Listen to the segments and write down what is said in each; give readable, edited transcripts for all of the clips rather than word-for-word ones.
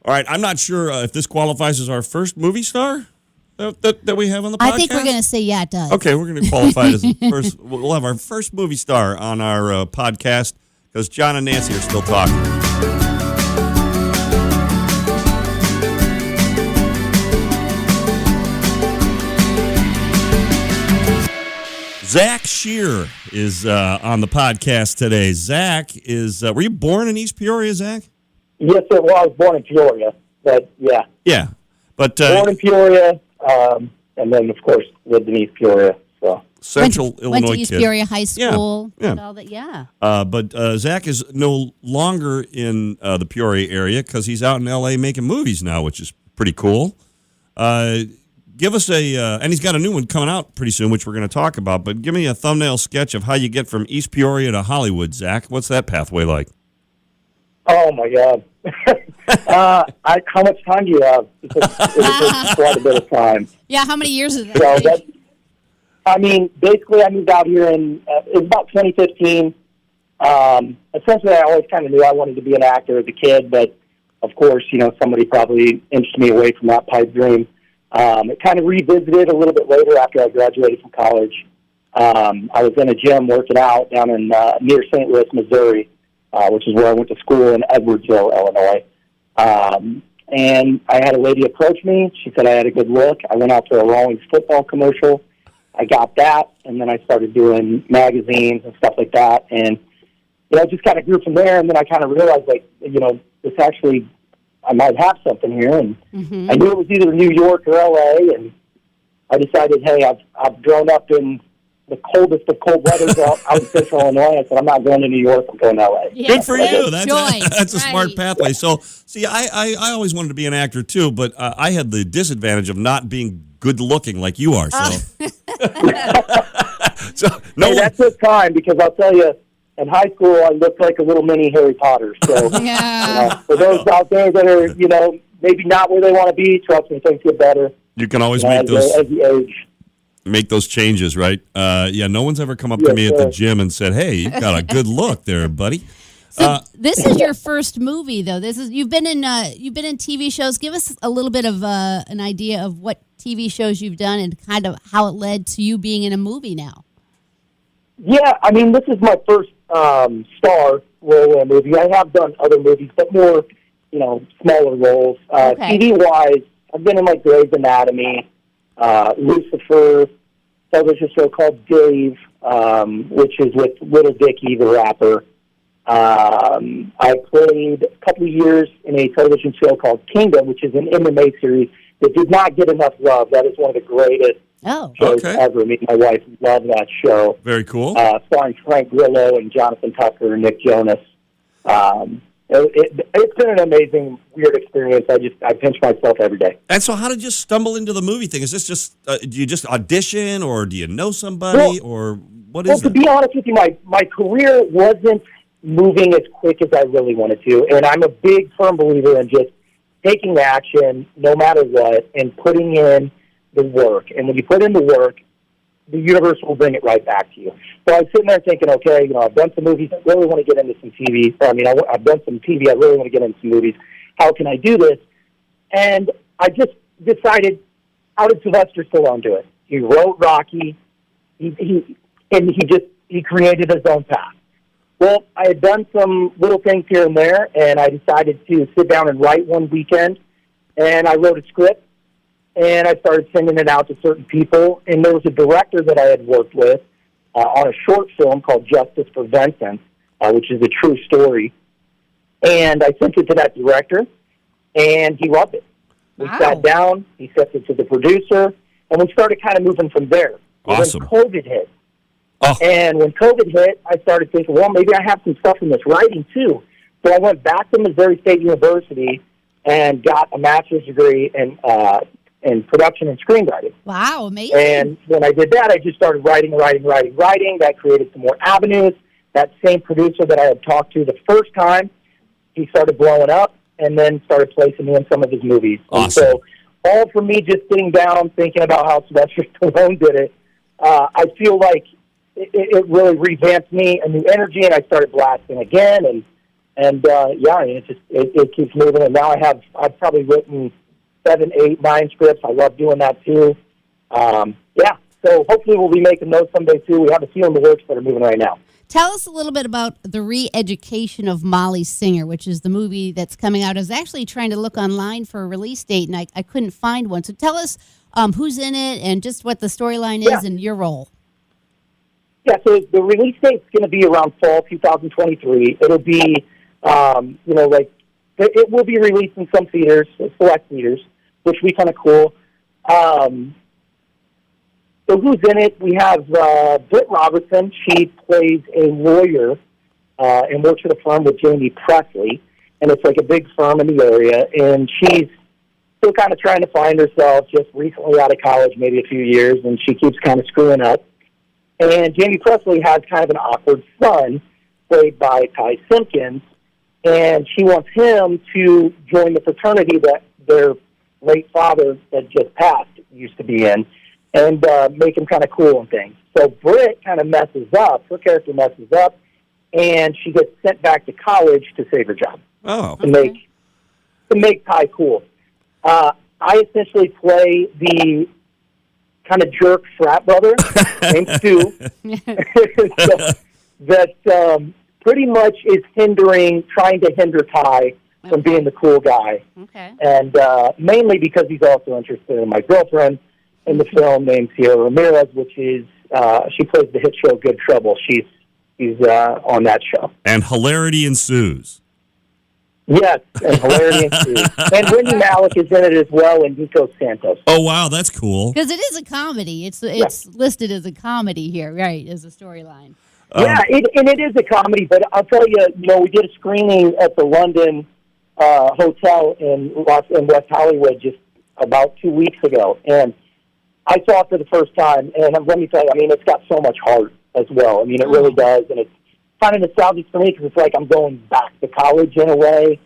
All right, I'm not sure if this qualifies as our first movie star that we have on the podcast. I think we're going to say yeah, it does. Okay, we're going to qualify it as the first. We'll have our first movie star on our podcast because John and Nancy are still talking. Zach Shear is on the podcast today. Zach is. Were you born in East Peoria, Zach? Yes, sir. Well, I was born in Peoria, but yeah. Yeah, but born in Peoria, and then of course lived in East Peoria. So Central Illinois went to East kid. Peoria High School. Yeah. And all that. Yeah. But Zach is no longer in the Peoria area because he's out in L.A. making movies now, which is pretty cool. Give us and he's got a new one coming out pretty soon, which we're going to talk about. But give me a thumbnail sketch of how you get from East Peoria to Hollywood, Zach. What's that pathway like? Oh my God! How much time do you have? Because it takes quite a bit of time. Yeah, how many years is that? Basically, I moved out here in it was about 2015. Essentially, I always kind of knew I wanted to be an actor as a kid, but of course, somebody probably inched me away from that pipe dream. It kind of revisited a little bit later after I graduated from college. I was in a gym working out down in near St. Louis, Missouri, which is where I went to school in Edwardsville, Illinois. And I had a lady approach me. She said I had a good look. I went out to a Rawlings football commercial. I got that, and then I started doing magazines and stuff like that. And it just kind of grew from there. And then I kind of realized, this actually, I might have something here. And I knew it was either New York or L.A. And I decided, hey, I've grown up in the coldest of cold weather out in Central Illinois. I said, I'm not going to New York. I'm going to L.A. Yeah. Good for you. That's a smart Right. pathway. So, see, I always wanted to be an actor, too, but I had the disadvantage of not being good-looking like you are. So, That took time because I'll tell you, in high school, I looked like a little mini Harry Potter. So, Yeah. for those out there that are, maybe not where they want to be, trust me, things get better. You can always as you age. make those changes, right? No one's ever come up to me at the gym and said, "Hey, you've got a good look there, buddy." So this is your first movie, though. You've been in TV shows. Give us a little bit of an idea of what TV shows you've done and kind of how it led to you being in a movie now. Yeah, this is my first star role in a movie. I have done other movies, but more, smaller roles. Okay. TV-wise, I've been in like Grey's Anatomy, Lucifer, television show called Dave, which is with Little Dicky, the rapper. I played a couple of years in a television show called Kingdom, which is an MMA series that did not get enough love. That is one of the greatest shows ever. Me and my wife love that show. Very cool. Starring Frank Grillo and Jonathan Tucker and Nick Jonas. It's been an amazing, weird experience. I pinch myself every day. And so how did you stumble into the movie thing? Is this just, do you just audition or do you know somebody or what is it? To be honest with you, my career wasn't moving as quick as I really wanted to. And I'm a big, firm believer in just taking action no matter what and putting in the work. And when you put in the work, the universe will bring it right back to you. So I was sitting there thinking, okay, I've done some movies. I really want to get into some TV. I've done some TV. I really want to get into some movies. How can I do this? And I just decided, how did Sylvester Stallone do it? He wrote Rocky. He created his own path. Well, I had done some little things here and there, and I decided to sit down and write one weekend. And I wrote a script. And I started sending it out to certain people. And there was a director that I had worked with on a short film called Justice for Vincent, which is a true story. And I sent it to that director, and he loved it. We sat down, he sent it to the producer, and we started kind of moving from there. Awesome. Then COVID hit. Oh. And when COVID hit, I started thinking, well, maybe I have some stuff in this writing, too. So I went back to Missouri State University and got a master's degree in production and screenwriting. Wow, amazing. And when I did that, I just started writing. That created some more avenues. That same producer that I had talked to the first time, he started blowing up and then started placing me in some of his movies. Awesome. And so all for me just sitting down, thinking about how Sylvester Stallone did it, I feel like it really revamped me, a new energy, and I started blasting again. And And yeah, I mean, it keeps moving. And now I've probably written 7, 8, 9 scripts. I love doing that too. Yeah, so hopefully we'll be making those someday too. We have a few in the works that are moving right now. Tell us a little bit about The Re-Education of Molly Singer, which is the movie that's coming out. I was actually trying to look online for a release date, and I couldn't find one. So tell us who's in it and just what the storyline is and your role. Yeah, so the release date's going to be around fall 2023. It'll be, it will be released in some theaters, select theaters, which will be kind of cool. So who's in it? We have Britt Robertson. She plays a lawyer and works at a firm with Jamie Presley, and it's like a big firm in the area. And she's still kind of trying to find herself, just recently out of college, maybe a few years, and she keeps kind of screwing up. And Jamie Presley has kind of an awkward son, played by Ty Simpkins, and she wants him to join the fraternity that their late father that just passed used to be in, and make him kind of cool and things. So Britt kind of messes up. Her character messes up, and she gets sent back to college to save her job. Oh. To make Ty cool. I essentially play the kind of jerk frat brother named Stu that pretty much is trying to hinder Ty from being the cool guy. Okay. And mainly because he's also interested in my girlfriend in the film named Sierra Ramirez, which is, she plays the hit show Good Trouble. She's on that show. And hilarity ensues. Yes, and hilarity ensues. And Wendy Malick is in it as well, and Nico Santos. Oh, wow, that's cool. Because it is a comedy. It's listed as a comedy here, right, as a storyline. Yeah, it is a comedy, but I'll tell you, we did a screening at the London Hotel in West Hollywood just about 2 weeks ago, and I saw it for the first time, and let me tell you, I mean, it's got so much heart as well. I mean, it really does, and it's kind of nostalgic for me because it's like I'm going back to college in a way.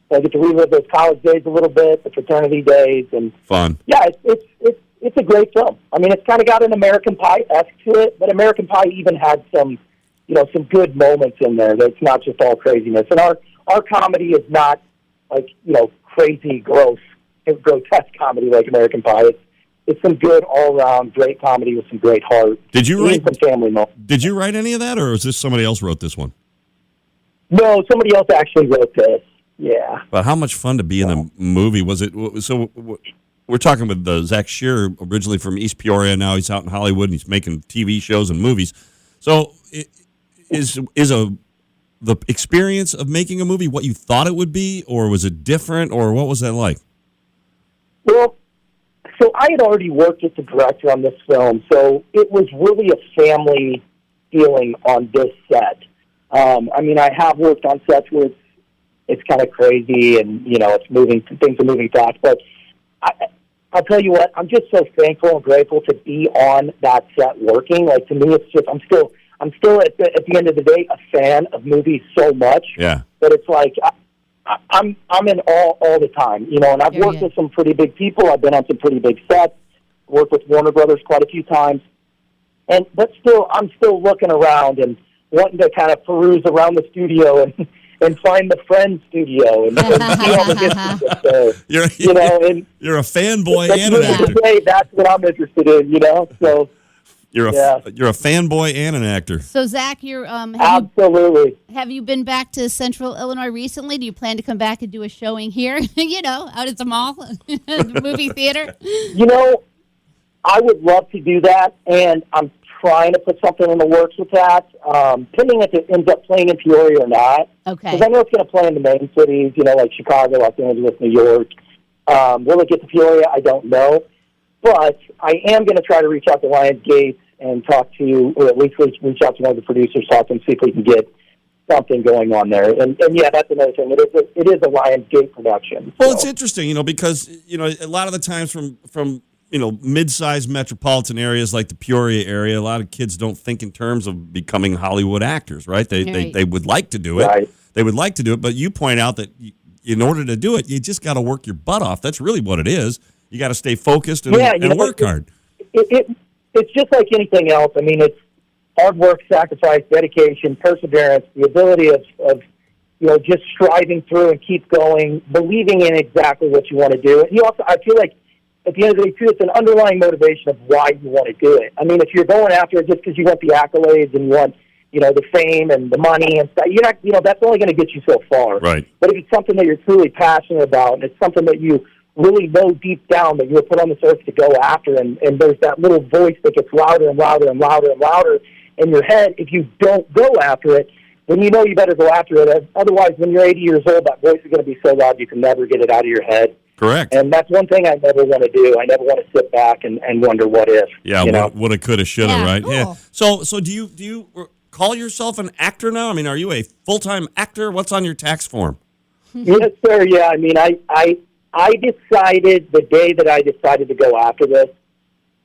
So I get to relive those college days a little bit, the fraternity days, and fun. Yeah, it's a great film. I mean, it's kind of got an American Pie-esque to it, but American Pie even had some good moments in there. That's not just all craziness. And our comedy is not like crazy, grotesque comedy like American Pie. It's some good all-around great comedy with some great heart. Did you write some family moments? Did you write any of that, or is this somebody else wrote this one? No, somebody else actually wrote this. Yeah. But how much fun to be in the movie was it? So we're talking with Zach Shearer, originally from East Peoria. Now he's out in Hollywood and he's making TV shows and movies. So is the experience of making a movie what you thought it would be, or was it different, or what was that like? Well, so I had already worked with the director on this film, so it was really a family feeling on this set. I mean, I have worked on sets where it's kind of crazy and, it's moving, things are moving fast, but I'll tell you what, I'm just so thankful and grateful to be on that set working. Like, to me, it's just, I'm still at the end of the day a fan of movies so much. Yeah. But it's like, I'm in all the time, and I've worked with some pretty big people. I've been on some pretty big sets, worked with Warner Brothers quite a few times, but still, I'm still looking around and wanting to kind of peruse around the studio and find the Friends studio and see all the history. You're a fanboy and an actor. That's what I'm interested in, So. You're a fanboy and an actor. So Zach, you're absolutely. Have you been back to Central Illinois recently? Do you plan to come back and do a showing here? Out at the mall, the movie theater. I would love to do that, and I'm trying to put something in the works with that. Pending if it ends up playing in Peoria or not. Okay. Because I know it's going to play in the main cities, like Chicago, Los Angeles, New York. Will it get to Peoria? I don't know. But I am going to try to reach out to Lionsgate and talk to, or at least reach out to one of the producers, talk to them, see if we can get something going on there. And yeah, that's another thing. It is a Lionsgate production. Well, it's interesting, because a lot of the times from mid-sized metropolitan areas like the Peoria area, a lot of kids don't think in terms of becoming Hollywood actors, right? They would like to do it. Right. They would like to do it, but you point out that in order to do it, you just got to work your butt off. That's really what it is. You got to stay focused and work hard. It's just like anything else. I mean, it's hard work, sacrifice, dedication, perseverance, the ability of just striving through and keep going, believing in exactly what you want to do. And you also, I feel like at the end of the day, too, it's an underlying motivation of why you want to do it. I mean, if you're going after it just because you want the accolades and you want, the fame and the money and stuff, you're not, that's only going to get you so far. Right. But if it's something that you're truly passionate about, and it's something that you really know deep down that you were put on this earth to go after, and there's that little voice that gets louder and louder and louder and louder in your head, if you don't go after it, then you better go after it. Otherwise, when you're 80 years old, that voice is going to be so loud you can never get it out of your head. Correct. And that's one thing I never want to do. I never want to sit back and wonder what if. Yeah, woulda, coulda, shoulda, Yeah, right? cool. Yeah. So do you call yourself an actor now? I mean, are you a full-time actor? What's on your tax form? Yes, sir. Yeah, I mean, I decided the day that I decided to go after this,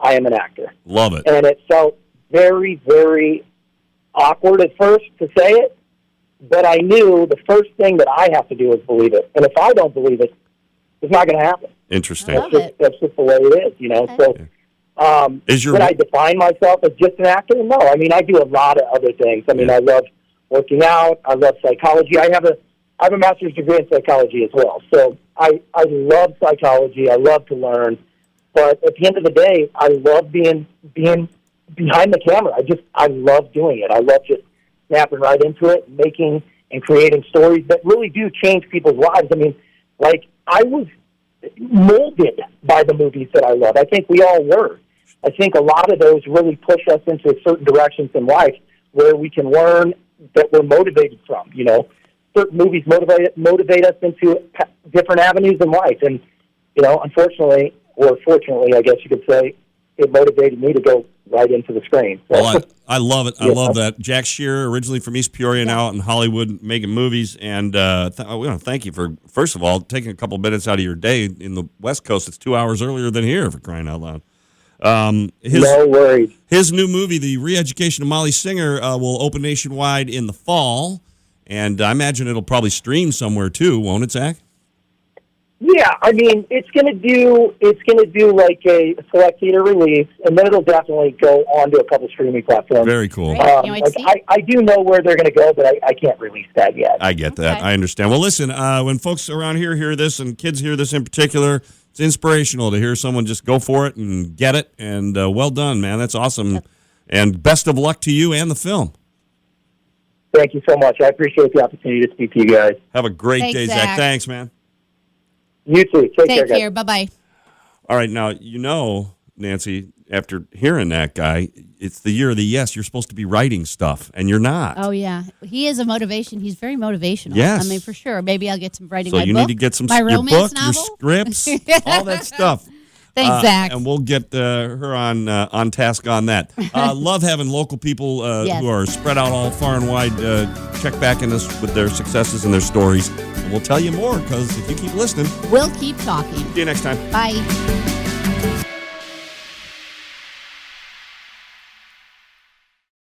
I am an actor. Love it. And it felt very, very awkward at first to say it, but I knew the first thing that I have to do is believe it. And if I don't believe it, it's not going to happen. Interesting. I love it. That's just the way it is, Okay. So, would I define myself as just an actor? No. I mean, I do a lot of other things. I mean, I love working out. I love psychology. I have a master's degree in psychology as well. So I love psychology. I love to learn. But at the end of the day, I love being behind the camera. I love doing it. I love just snapping right into it, making and creating stories that really do change people's lives. I mean, like, I was molded by the movies that I love. I think we all were. I think a lot of those really push us into certain directions in life where we can learn that we're motivated from. Certain movies motivate us into different avenues in life. And, unfortunately, or fortunately, I guess you could say, it motivated me to go right into the screen. So, Well, I love it. I love that. Jack Shearer, originally from East Peoria, now out in Hollywood making movies. And we want to thank you for, first of all, taking a couple minutes out of your day. In the West Coast, it's 2 hours earlier than here, for crying out loud. No worries. His new movie, The Re-Education of Molly Singer, will open nationwide in the fall. And I imagine it'll probably stream somewhere too, won't it, Zach? Yeah, I mean, it's gonna do like a select theater release, and then it'll definitely go on to a couple streaming platforms. Very cool. Great. Can't wait to see. I do know where they're gonna go, but I can't release that yet. I get that. Okay. I understand. Well, listen, when folks around here hear this, and kids hear this in particular, it's inspirational to hear someone just go for it and get it. And well done, man. That's awesome. And best of luck to you and the film. Thank you so much. I appreciate the opportunity to speak to you guys. Have a great Thanks, day, Zach. Zach. Thanks, man. You too. Take Take care, care. guys. Bye-bye. All right, now, Nancy, after hearing that guy, it's the year of the yes. You're supposed to be writing stuff, and you're not. Oh, yeah. He is a motivation. He's very motivational. Yes. I mean, for sure. Maybe I'll get some writing So my you book. need to get some my your romance book, novel. your scripts, all that stuff. Thanks, Zach. And we'll get her on task on that. Love having local people Yes. who are spread out all far and wide check back in us with their successes and their stories. And we'll tell you more because if you keep listening. We'll keep talking. See you next time. Bye.